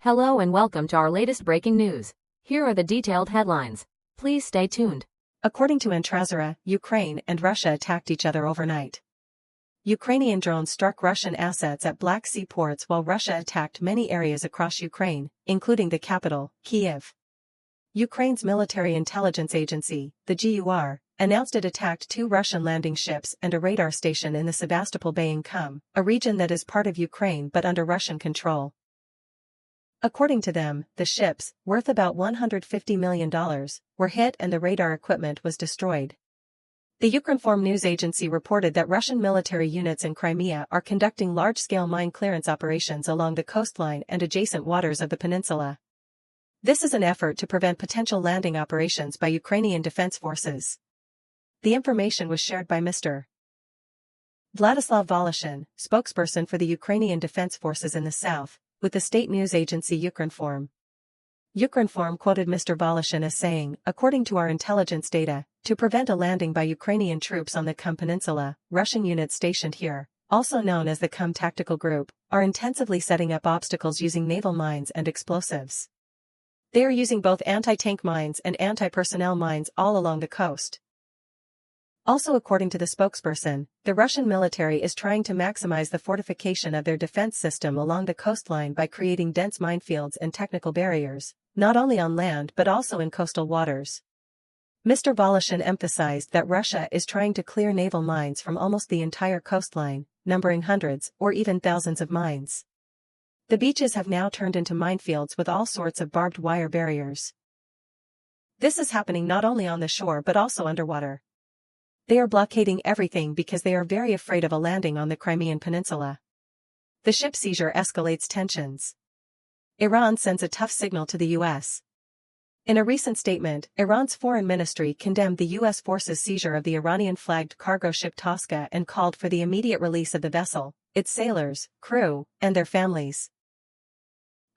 Hello and welcome to our latest breaking news. Here are the detailed headlines. Please stay tuned. According to TRUESCOPE, Ukraine and Russia attacked each other overnight. Ukrainian drones struck Russian assets at Black Sea ports while Russia attacked many areas across Ukraine, including the capital, Kyiv. Ukraine's military intelligence agency, the GUR, announced it attacked 2 Russian landing ships and a radar station in the Sebastopol Bay in Kyiv, a region that is part of Ukraine but under Russian control. According to them, the ships, worth about $150 million, were hit and the radar equipment was destroyed. The Ukrinform news agency reported that Russian military units in Crimea are conducting large-scale mine clearance operations along the coastline and adjacent waters of the peninsula. This is an effort to prevent potential landing operations by Ukrainian defense forces. The information was shared by Mr. Vladislav Voloshin, spokesperson for the Ukrainian defense forces in the south, with the state news agency Ukrinform. Ukrinform quoted Mr. Voloshin as saying, "According to our intelligence data, to prevent a landing by Ukrainian troops on the Kyiv Peninsula, Russian units stationed here, also known as the Kyiv Tactical Group, are intensively setting up obstacles using naval mines and explosives. They are using both anti-tank mines and anti-personnel mines all along the coast." Also, according to the spokesperson, the Russian military is trying to maximize the fortification of their defense system along the coastline by creating dense minefields and technical barriers, not only on land but also in coastal waters. Mr. Voloshin emphasized that Russia is trying to clear naval mines from almost the entire coastline, numbering hundreds or even thousands of mines. The beaches have now turned into minefields with all sorts of barbed wire barriers. This is happening not only on the shore but also underwater. They are blockading everything because they are very afraid of a landing on the Crimean peninsula. The ship seizure escalates tensions. Iran sends a tough signal to the U.S. In a recent statement, Iran's foreign ministry condemned the U.S. forces' seizure of the Iranian-flagged cargo ship Tosca and called for the immediate release of the vessel, its sailors, crew, and their families.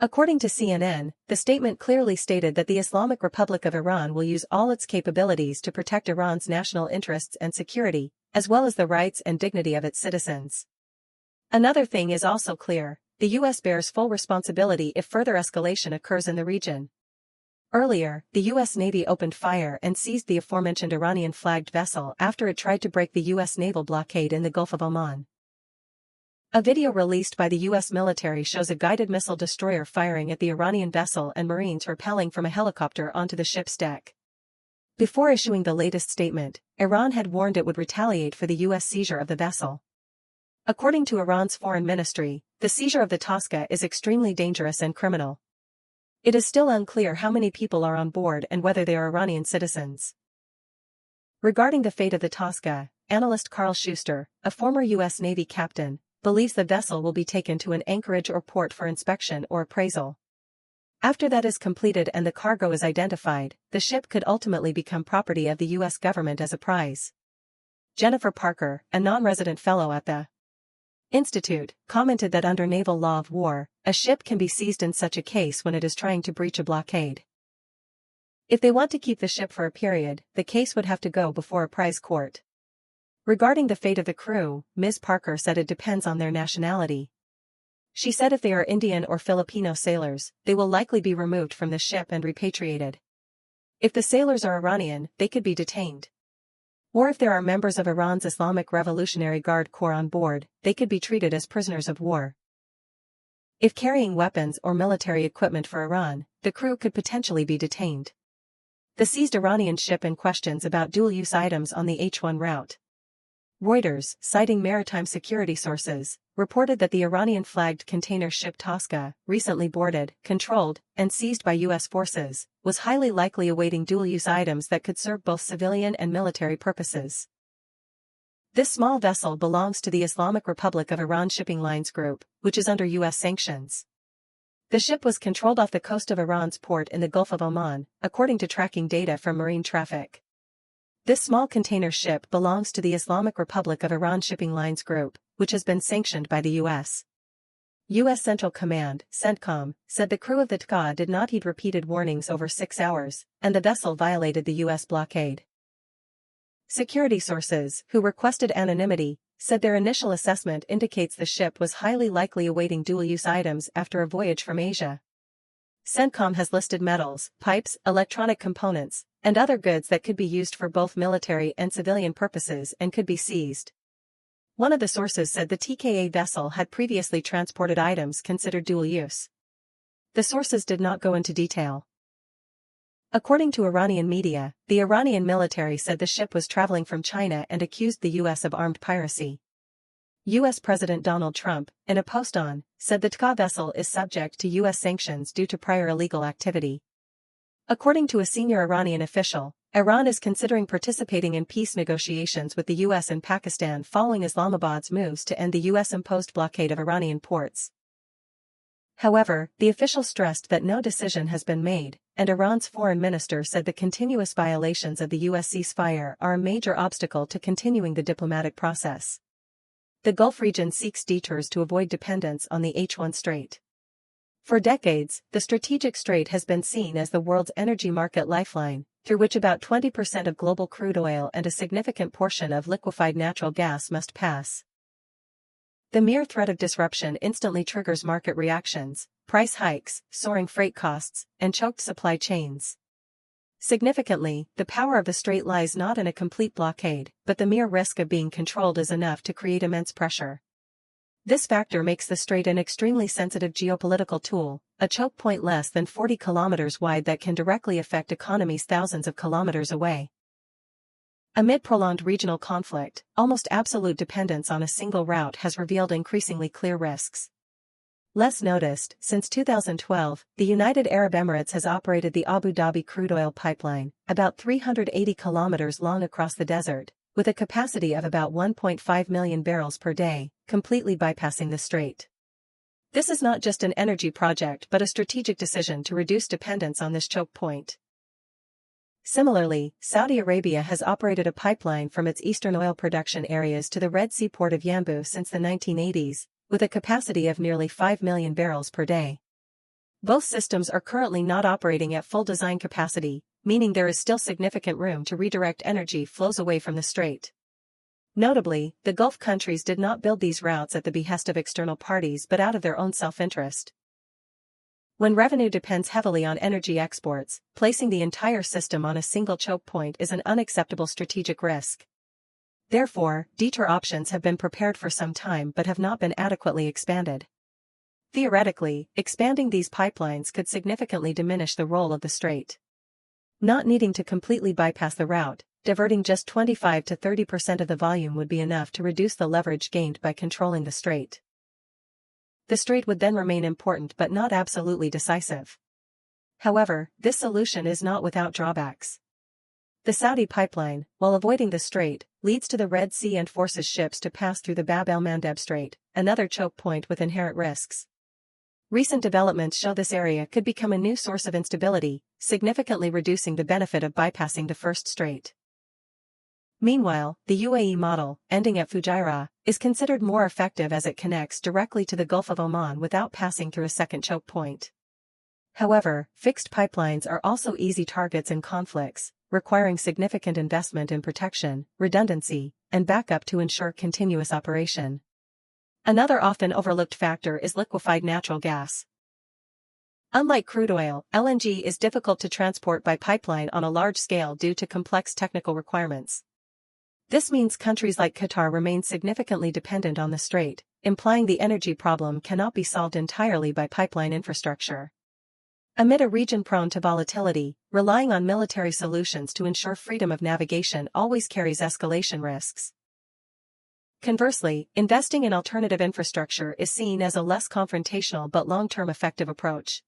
According to CNN, the statement clearly stated that the Islamic Republic of Iran will use all its capabilities to protect Iran's national interests and security, as well as the rights and dignity of its citizens. Another thing is also clear: the U.S. bears full responsibility if further escalation occurs in the region. Earlier, the U.S. Navy opened fire and seized the aforementioned Iranian-flagged vessel after it tried to break the U.S. naval blockade in the Gulf of Oman. A video released by the U.S. military shows a guided missile destroyer firing at the Iranian vessel and Marines rappelling from a helicopter onto the ship's deck. Before issuing the latest statement, Iran had warned it would retaliate for the U.S. seizure of the vessel. According to Iran's foreign ministry, the seizure of the Tosca is extremely dangerous and criminal. It is still unclear how many people are on board and whether they are Iranian citizens. Regarding the fate of the Tosca, analyst Carl Schuster, a former U.S. Navy captain, believes the vessel will be taken to an anchorage or port for inspection or appraisal. After that is completed and the cargo is identified, the ship could ultimately become property of the U.S. government as a prize. Jennifer Parker, a non-resident fellow at the Institute, commented that under naval law of war, a ship can be seized in such a case when it is trying to breach a blockade. If they want to keep the ship for a period, the case would have to go before a prize court. Regarding the fate of the crew, Ms. Parker said it depends on their nationality. She said if they are Indian or Filipino sailors, they will likely be removed from the ship and repatriated. If the sailors are Iranian, they could be detained. Or if there are members of Iran's Islamic Revolutionary Guard Corps on board, they could be treated as prisoners of war. If carrying weapons or military equipment for Iran, the crew could potentially be detained. The seized Iranian ship in questions about dual-use items on the H1 route. Reuters, citing maritime security sources, reported that the Iranian-flagged container ship Tosca, recently boarded, controlled, and seized by U.S. forces, was highly likely awaiting dual-use items that could serve both civilian and military purposes. This small vessel belongs to the Islamic Republic of Iran Shipping Lines Group, which is under U.S. sanctions. The ship was controlled off the coast of Iran's port in the Gulf of Oman, according to tracking data from marine traffic. This small container ship belongs to the Islamic Republic of Iran Shipping Lines Group, which has been sanctioned by the U.S. U.S. Central Command, CENTCOM, said the crew of the TCA did not heed repeated warnings over 6 hours, and the vessel violated the U.S. blockade. Security sources, who requested anonymity, said their initial assessment indicates the ship was highly likely awaiting dual-use items after a voyage from Asia. CENTCOM has listed metals, pipes, electronic components, and other goods that could be used for both military and civilian purposes and could be seized. One of the sources said the TKA vessel had previously transported items considered dual use. The sources did not go into detail. According to Iranian media, the Iranian military said the ship was traveling from China and accused the U.S. of armed piracy. U.S. President Donald Trump, in a post on, said the TKA vessel is subject to U.S. sanctions due to prior illegal activity. According to a senior Iranian official, Iran is considering participating in peace negotiations with the U.S. and Pakistan following Islamabad's moves to end the U.S.-imposed blockade of Iranian ports. However, the official stressed that no decision has been made, and Iran's foreign minister said the continuous violations of the U.S. ceasefire are a major obstacle to continuing the diplomatic process. The Gulf region seeks detours to avoid dependence on the H1 Strait. For decades, the strategic strait has been seen as the world's energy market lifeline, through which about 20% of global crude oil and a significant portion of liquefied natural gas must pass. The mere threat of disruption instantly triggers market reactions, price hikes, soaring freight costs, and choked supply chains. Significantly, the power of the strait lies not in a complete blockade, but the mere risk of being controlled is enough to create immense pressure. This factor makes the strait an extremely sensitive geopolitical tool, a choke point less than 40 kilometers wide that can directly affect economies thousands of kilometers away. Amid prolonged regional conflict, almost absolute dependence on a single route has revealed increasingly clear risks. Less noticed, since 2012, the United Arab Emirates has operated the Abu Dhabi crude oil pipeline, about 380 kilometers long across the desert, with a capacity of about 1.5 million barrels per day, completely bypassing the strait. This is not just an energy project but a strategic decision to reduce dependence on this choke point. Similarly, Saudi Arabia has operated a pipeline from its eastern oil production areas to the Red Sea port of Yanbu since the 1980s, with a capacity of nearly 5 million barrels per day. Both systems are currently not operating at full design capacity, meaning there is still significant room to redirect energy flows away from the strait. Notably, the Gulf countries did not build these routes at the behest of external parties but out of their own self-interest. When revenue depends heavily on energy exports, placing the entire system on a single choke point is an unacceptable strategic risk. Therefore, detour options have been prepared for some time but have not been adequately expanded. Theoretically, expanding these pipelines could significantly diminish the role of the strait. Not needing to completely bypass the route, diverting just 25 to 30% of the volume would be enough to reduce the leverage gained by controlling the strait. The strait would then remain important but not absolutely decisive. However, this solution is not without drawbacks. The Saudi pipeline, while avoiding the strait, leads to the Red Sea and forces ships to pass through the Bab el-Mandeb Strait, another choke point with inherent risks. Recent developments show this area could become a new source of instability, significantly reducing the benefit of bypassing the first strait. Meanwhile, the UAE model, ending at Fujairah, is considered more effective as it connects directly to the Gulf of Oman without passing through a second choke point. However, fixed pipelines are also easy targets in conflicts, requiring significant investment in protection, redundancy, and backup to ensure continuous operation. Another often overlooked factor is liquefied natural gas. Unlike crude oil, LNG is difficult to transport by pipeline on a large scale due to complex technical requirements. This means countries like Qatar remain significantly dependent on the strait, implying the energy problem cannot be solved entirely by pipeline infrastructure. Amid a region prone to volatility, relying on military solutions to ensure freedom of navigation always carries escalation risks. Conversely, investing in alternative infrastructure is seen as a less confrontational but long-term effective approach.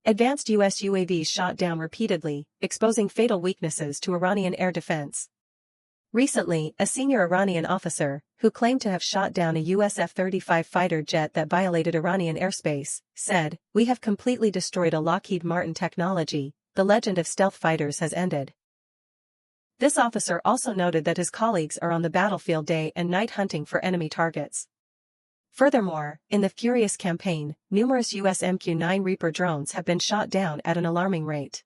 Advanced U.S. UAVs shot down repeatedly, exposing fatal weaknesses to Iranian air defense. Recently, a senior Iranian officer, who claimed to have shot down a US F-35 fighter jet that violated Iranian airspace, said, "We have completely destroyed a Lockheed Martin technology, the legend of stealth fighters has ended." This officer also noted that his colleagues are on the battlefield day and night hunting for enemy targets. Furthermore, in the Furious campaign, numerous US MQ-9 Reaper drones have been shot down at an alarming rate.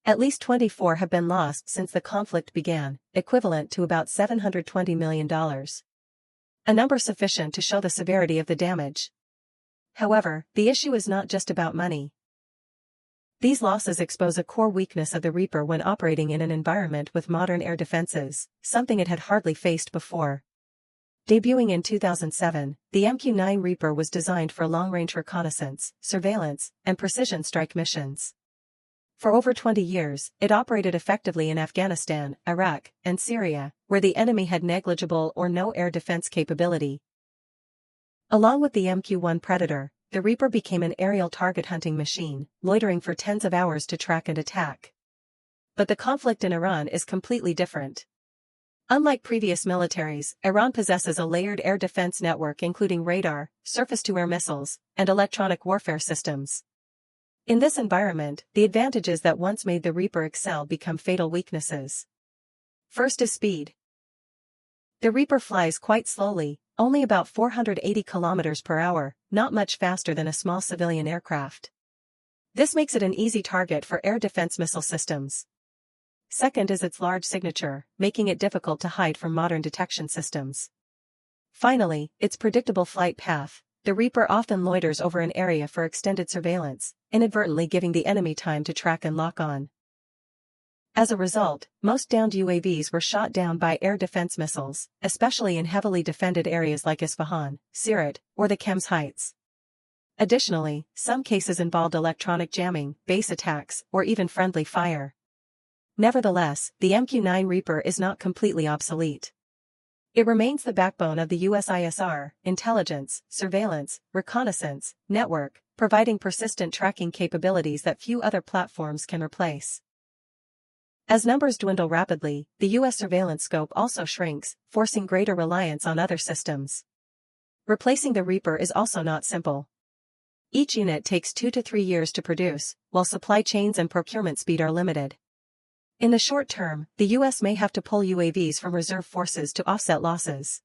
At least 24 have been lost since the conflict began, equivalent to about $720 million. A number sufficient to show the severity of the damage. However, the issue is not just about money. These losses expose a core weakness of the Reaper when operating in an environment with modern air defenses, something it had hardly faced before. Debuting in 2007, the MQ-9 Reaper was designed for long-range reconnaissance, surveillance, and precision strike missions. For over 20 years, it operated effectively in Afghanistan, Iraq, and Syria, where the enemy had negligible or no air defense capability. Along with the MQ-1 Predator, the Reaper became an aerial target hunting machine, loitering for tens of hours to track and attack. But the conflict in Iran is completely different. Unlike previous militaries, Iran possesses a layered air defense network including radar, surface-to-air missiles, and electronic warfare systems. In this environment, the advantages that once made the Reaper excel become fatal weaknesses. First is speed. The Reaper flies quite slowly, only about 480 km per hour, not much faster than a small civilian aircraft. This makes it an easy target for air defense missile systems. Second is its large signature, making it difficult to hide from modern detection systems. Finally, its predictable flight path. The Reaper often loiters over an area for extended surveillance, inadvertently giving the enemy time to track and lock on. As a result, most downed UAVs were shot down by air defense missiles, especially in heavily defended areas like Isfahan, Sirat, or the Kems Heights. Additionally, some cases involved electronic jamming, base attacks, or even friendly fire. Nevertheless, the MQ-9 Reaper is not completely obsolete. It remains the backbone of the US ISR, intelligence, surveillance, reconnaissance, network, providing persistent tracking capabilities that few other platforms can replace. As numbers dwindle rapidly, the US surveillance scope also shrinks, forcing greater reliance on other systems. Replacing the Reaper is also not simple. Each unit takes 2 to 3 years to produce, while supply chains and procurement speed are limited. In the short term, the US may have to pull UAVs from reserve forces to offset losses.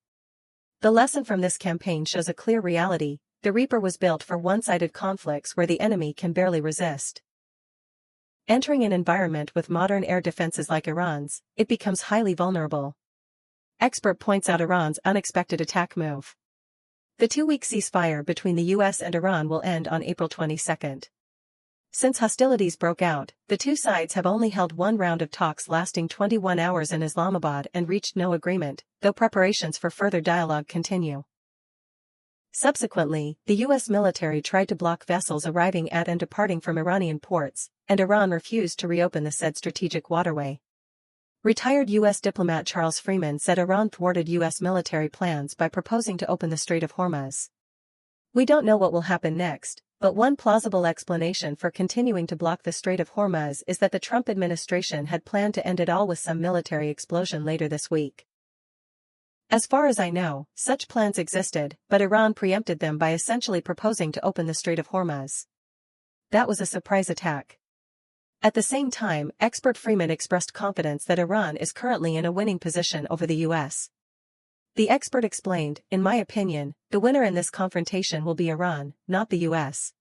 The lesson from this campaign shows a clear reality: the Reaper was built for one-sided conflicts where the enemy can barely resist. Entering an environment with modern air defenses like Iran's, it becomes highly vulnerable. Expert points out Iran's unexpected attack move. The 2-week ceasefire between the US and Iran will end on April 22. Since hostilities broke out, the two sides have only held one round of talks lasting 21 hours in Islamabad and reached no agreement, though preparations for further dialogue continue. Subsequently, the US military tried to block vessels arriving at and departing from Iranian ports, and Iran refused to reopen the said strategic waterway. Retired US diplomat Charles Freeman said Iran thwarted US military plans by proposing to open the Strait of Hormuz. "We don't know what will happen next, but one plausible explanation for continuing to block the Strait of Hormuz is that the Trump administration had planned to end it all with some military explosion later this week. As far as I know, such plans existed, but Iran preempted them by essentially proposing to open the Strait of Hormuz. That was a surprise attack." At the same time, expert Freeman expressed confidence that Iran is currently in a winning position over the US. The expert explained, "In my opinion, the winner in this confrontation will be Iran, not the US.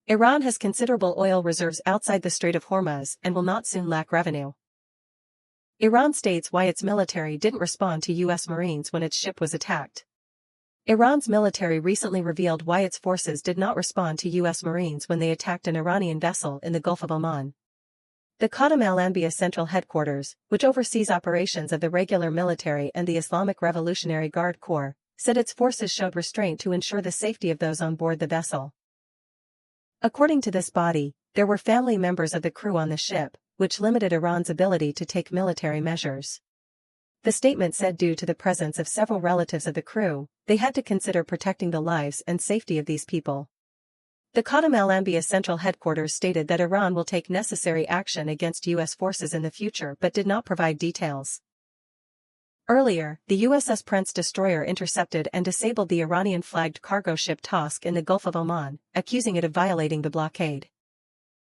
Iran has considerable oil reserves outside the Strait of Hormuz and will not soon lack revenue." Iran states why its military didn't respond to US Marines when its ship was attacked. Iran's military recently revealed why its forces did not respond to US Marines when they attacked an Iranian vessel in the Gulf of Oman. The Qadim al-Anbiya Central Headquarters, which oversees operations of the regular military and the Islamic Revolutionary Guard Corps, said its forces showed restraint to ensure the safety of those on board the vessel. According to this body, there were family members of the crew on the ship, which limited Iran's ability to take military measures. The statement said due to the presence of several relatives of the crew, they had to consider protecting the lives and safety of these people. The Qadim al-Anbiya Central Headquarters stated that Iran will take necessary action against US forces in the future but did not provide details. Earlier, the USS Prince destroyer intercepted and disabled the Iranian-flagged cargo ship Tosk in the Gulf of Oman, accusing it of violating the blockade.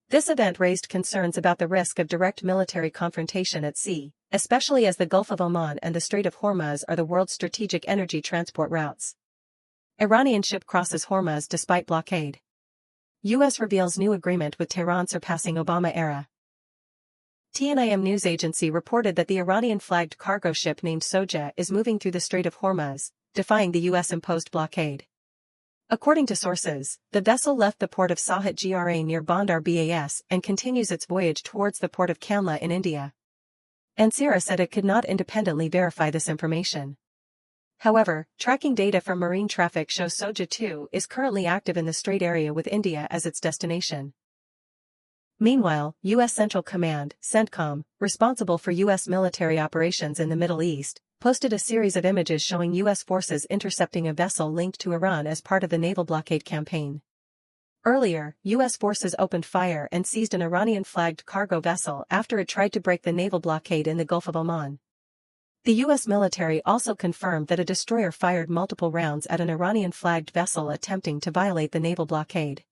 This event raised concerns about the risk of direct military confrontation at sea, especially as the Gulf of Oman and the Strait of Hormuz are the world's strategic energy transport routes. Iranian ship crosses Hormuz despite blockade. US reveals new agreement with Tehran surpassing Obama era. TNIM news agency reported that the Iranian-flagged cargo ship named Soja is moving through the Strait of Hormuz, defying the US-imposed blockade. According to sources, the vessel left the port of Sahat Gra near Bandar Bas and continues its voyage towards the port of Kamla in India. Jazeera said it could not independently verify this information. However, tracking data from marine traffic shows Soja 2 is currently active in the Strait area with India as its destination. Meanwhile, U.S. Central Command, CENTCOM, responsible for U.S. military operations in the Middle East, posted a series of images showing U.S. forces intercepting a vessel linked to Iran as part of the naval blockade campaign. Earlier, U.S. forces opened fire and seized an Iranian-flagged cargo vessel after it tried to break the naval blockade in the Gulf of Oman. The U.S. military also confirmed that a destroyer fired multiple rounds at an Iranian-flagged vessel attempting to violate the naval blockade.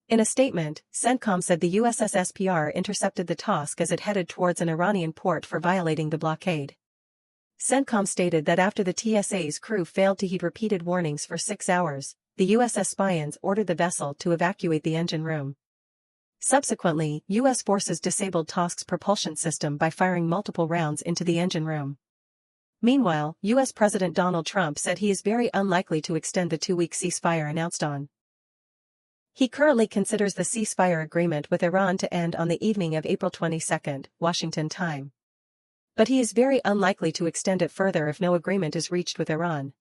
In a statement, CENTCOM said the USS SPR intercepted the task as it headed towards an Iranian port for violating the blockade. CENTCOM stated that after the TSA's crew failed to heed repeated warnings for 6 hours, the USS Spions ordered the vessel to evacuate the engine room. Subsequently, U.S. forces disabled task's propulsion system by firing multiple rounds into the engine room. Meanwhile, U.S. President Donald Trump said he is very unlikely to extend the 2-week ceasefire announced on. He currently considers the ceasefire agreement with Iran to end on the evening of April 22, Washington time. But he is very unlikely to extend it further if no agreement is reached with Iran.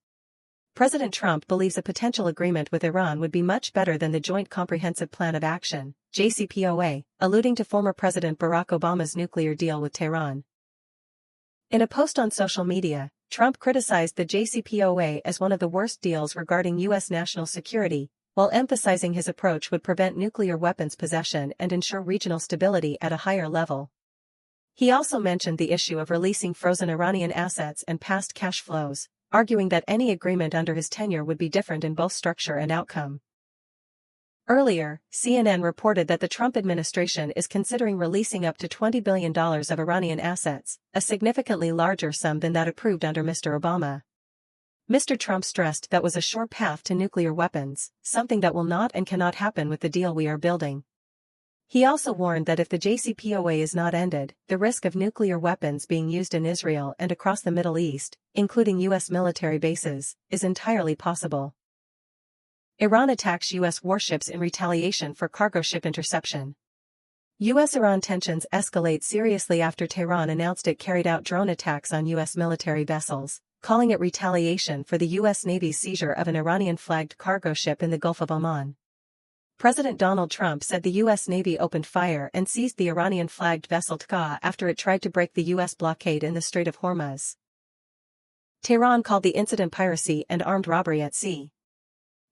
President Trump believes a potential agreement with Iran would be much better than the Joint Comprehensive Plan of Action, JCPOA, alluding to former President Barack Obama's nuclear deal with Tehran. In a post on social media, Trump criticized the JCPOA as one of the worst deals regarding U.S. national security, while emphasizing his approach would prevent nuclear weapons possession and ensure regional stability at a higher level. He also mentioned the issue of releasing frozen Iranian assets and past cash flows, arguing that any agreement under his tenure would be different in both structure and outcome. Earlier, CNN reported that the Trump administration is considering releasing up to $20 billion of Iranian assets, a significantly larger sum than that approved under Mr. Obama. Mr. Trump stressed that was a sure path to nuclear weapons, something that will not and cannot happen with the deal we are building. He also warned that if the JCPOA is not ended, the risk of nuclear weapons being used in Israel and across the Middle East, including U.S. military bases, is entirely possible. Iran attacks U.S. warships in retaliation for cargo ship interception. U.S.-Iran tensions escalate seriously after Tehran announced it carried out drone attacks on U.S. military vessels, calling it retaliation for the U.S. Navy's seizure of an Iranian-flagged cargo ship in the Gulf of Oman. President Donald Trump said the U.S. Navy opened fire and seized the Iranian-flagged vessel Tka after it tried to break the U.S. blockade in the Strait of Hormuz. Tehran called the incident piracy and armed robbery at sea.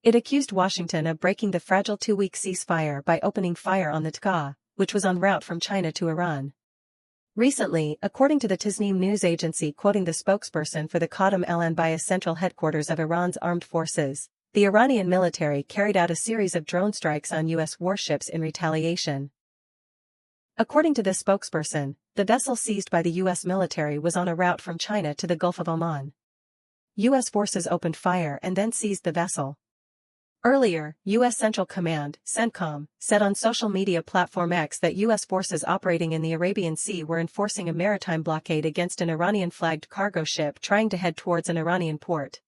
It accused Washington of breaking the fragile 2-week ceasefire by opening fire on the Tka, which was en route from China to Iran. Recently, according to the Tasnim news agency quoting the spokesperson for the Qadam el-Anbiya central headquarters of Iran's armed forces, the Iranian military carried out a series of drone strikes on U.S. warships in retaliation. According to this spokesperson, the vessel seized by the U.S. military was on a route from China to the Gulf of Oman. U.S. forces opened fire and then seized the vessel. Earlier, U.S. Central Command, CENTCOM, said on social media platform X that U.S. forces operating in the Arabian Sea were enforcing a maritime blockade against an Iranian-flagged cargo ship trying to head towards an Iranian port.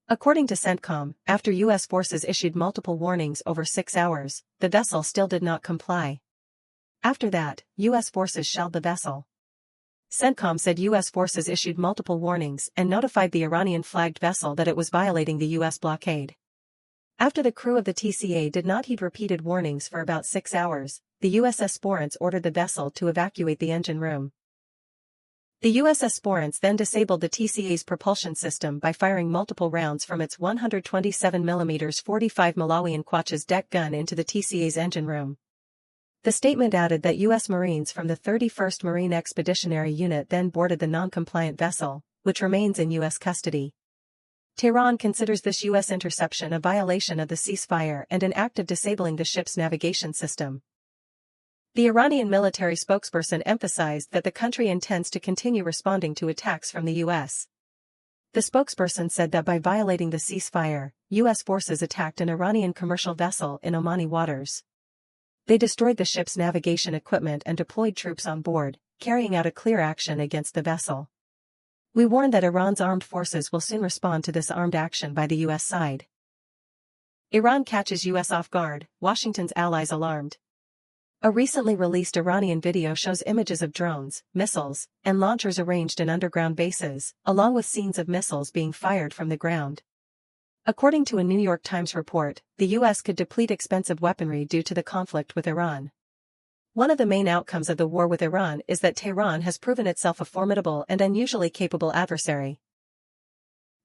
According to CENTCOM, after U.S. forces issued multiple warnings over 6 hours, the vessel still did not comply. After that, U.S. forces shelled the vessel. CENTCOM said U.S. forces issued multiple warnings and notified the Iranian-flagged vessel that it was violating the U.S. blockade. After the crew of the TCA did not heed repeated warnings for about 6 hours, the USS Sporrance ordered the vessel to evacuate the engine room. The USS Sporrance then disabled the TCA's propulsion system by firing multiple rounds from its 127mm 45 Malawian Quachas deck gun into the TCA's engine room. The statement added that U.S. Marines from the 31st Marine Expeditionary Unit then boarded the non-compliant vessel, which remains in U.S. custody. Tehran considers this U.S. interception a violation of the ceasefire and an act of disabling the ship's navigation system. The Iranian military spokesperson emphasized that the country intends to continue responding to attacks from the U.S. The spokesperson said that by violating the ceasefire, U.S. forces attacked an Iranian commercial vessel in Omani waters. They destroyed the ship's navigation equipment and deployed troops on board, carrying out a clear action against the vessel. We warn that Iran's armed forces will soon respond to this armed action by the U.S. side. Iran catches US off guard, Washington's allies alarmed. A recently released Iranian video shows images of drones, missiles, and launchers arranged in underground bases, along with scenes of missiles being fired from the ground. According to a New York Times report, the US could deplete expensive weaponry due to the conflict with Iran. One of the main outcomes of the war with Iran is that Tehran has proven itself a formidable and unusually capable adversary.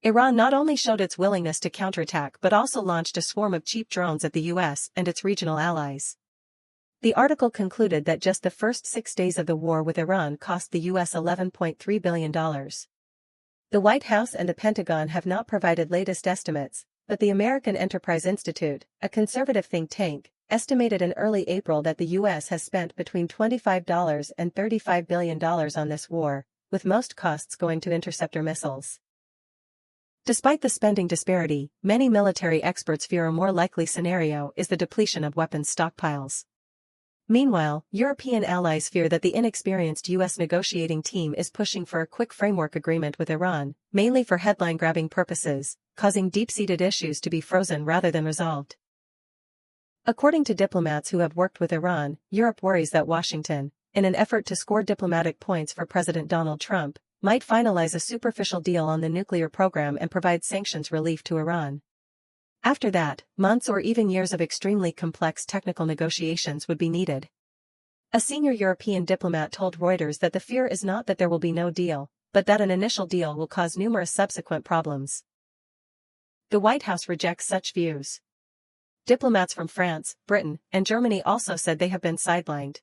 Iran not only showed its willingness to counterattack but also launched a swarm of cheap drones at the US and its regional allies. The article concluded that just the first 6 days of the war with Iran cost the US $11.3 billion. The White House and the Pentagon have not provided latest estimates, but the American Enterprise Institute, a conservative think tank, estimated in early April that the US has spent between $25 and $35 billion on this war, with most costs going to interceptor missiles. Despite the spending disparity, many military experts fear a more likely scenario is the depletion of weapons stockpiles. Meanwhile, European allies fear that the inexperienced US negotiating team is pushing for a quick framework agreement with Iran, mainly for headline-grabbing purposes, causing deep-seated issues to be frozen rather than resolved. According to diplomats who have worked with Iran, Europe worries that Washington, in an effort to score diplomatic points for President Donald Trump, might finalize a superficial deal on the nuclear program and provide sanctions relief to Iran. After that, months or even years of extremely complex technical negotiations would be needed. A senior European diplomat told Reuters that the fear is not that there will be no deal, but that an initial deal will cause numerous subsequent problems. The White House rejects such views. Diplomats from France, Britain, and Germany also said they have been sidelined.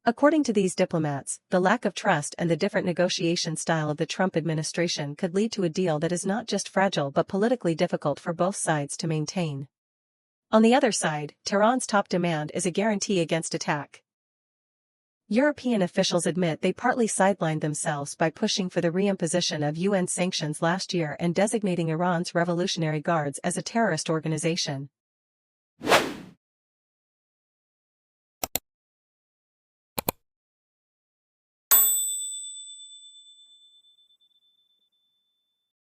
According to these diplomats, the lack of trust and the different negotiation style of the Trump administration could lead to a deal that is not just fragile but politically difficult for both sides to maintain. On the other side, Tehran's top demand is a guarantee against attack. European officials admit they partly sidelined themselves by pushing for the reimposition of UN sanctions last year and designating Iran's Revolutionary Guards as a terrorist organization.